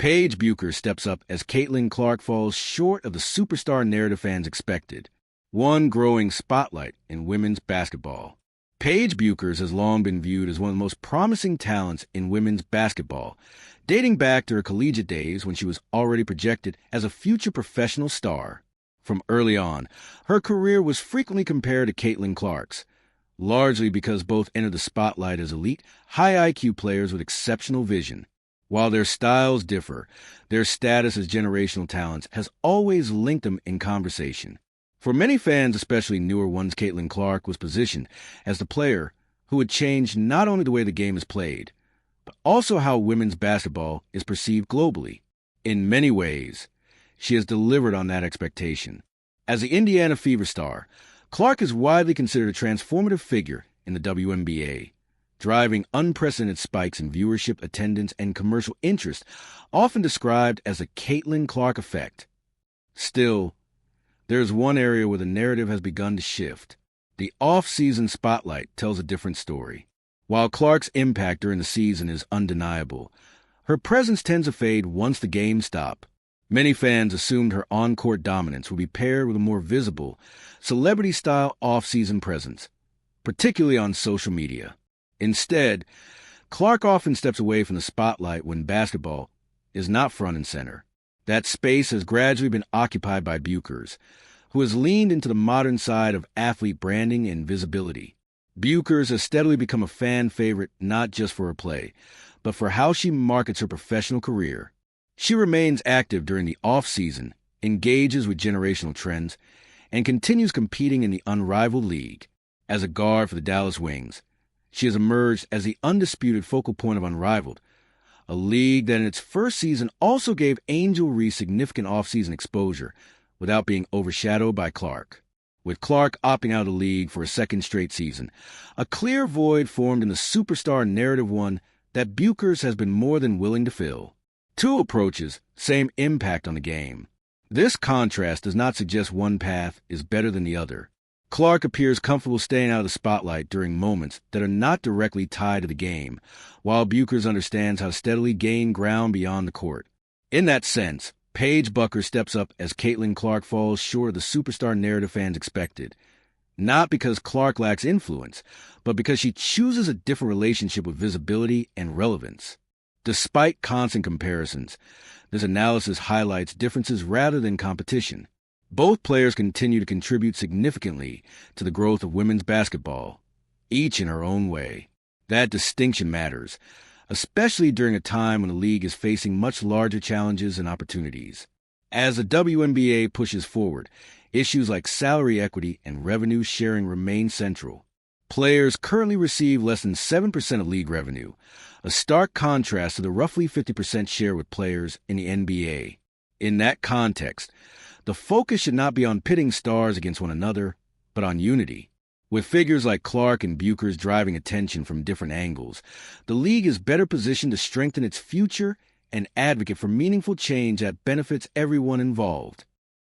Paige Bueckers steps up as Caitlin Clark falls short of the superstar narrative fans expected. One growing spotlight in women's basketball. Paige Bueckers has long been viewed as one of the most promising talents in women's basketball, dating back to her collegiate days when she was already projected as a future professional star. From early on, her career was frequently compared to Caitlin Clark's, largely because both entered the spotlight as elite, high IQ players with exceptional vision. While their styles differ, their status as generational talents has always linked them in conversation. For many fans, especially newer ones, Caitlin Clark was positioned as the player who would change not only the way the game is played, but also how women's basketball is perceived globally. In many ways, she has delivered on that expectation. As the Indiana Fever star, Clark is widely considered a transformative figure in the WNBA, driving unprecedented spikes in viewership, attendance, and commercial interest, often described as the Caitlin Clark effect. Still, there's one area where the narrative has begun to shift. The off-season spotlight tells a different story. While Clark's impact during the season is undeniable, her presence tends to fade once the games stop. Many fans assumed her on-court dominance would be paired with a more visible, celebrity-style off-season presence, particularly on social media. Instead, Clark often steps away from the spotlight when basketball is not front and center. That space has gradually been occupied by Bueckers, who has leaned into the modern side of athlete branding and visibility. Bueckers has steadily become a fan favorite not just for her play, but for how she markets her professional career. She remains active during the off-season, engages with generational trends, and continues competing in the unrivaled league. As a guard for the Dallas Wings, she has emerged as the undisputed focal point of Unrivaled, a league that in its first season also gave Angel Reese significant off-season exposure without being overshadowed by Clark. With Clark opting out of the league for a second straight season, a clear void formed in the superstar narrative, one that Bueckers has been more than willing to fill. Two approaches, same impact on the game. This contrast does not suggest one path is better than the other. Clark appears comfortable staying out of the spotlight during moments that are not directly tied to the game, while Bueckers understands how to steadily gain ground beyond the court. In that sense, Paige Bueckers steps up as Caitlin Clark falls short of the superstar narrative fans expected, not because Clark lacks influence, but because she chooses a different relationship with visibility and relevance. Despite constant comparisons, this analysis highlights differences rather than competition. Both players continue to contribute significantly to the growth of women's basketball, each in her own way. That distinction matters, especially during a time when the league is facing much larger challenges and opportunities. As the WNBA pushes forward, issues like salary equity and revenue sharing remain central. Players currently receive less than 7% of league revenue, a stark contrast to the roughly 50% share with players in the NBA. In that context, the focus should not be on pitting stars against one another, but on unity. With figures like Clark and Bueckers driving attention from different angles, the league is better positioned to strengthen its future and advocate for meaningful change that benefits everyone involved.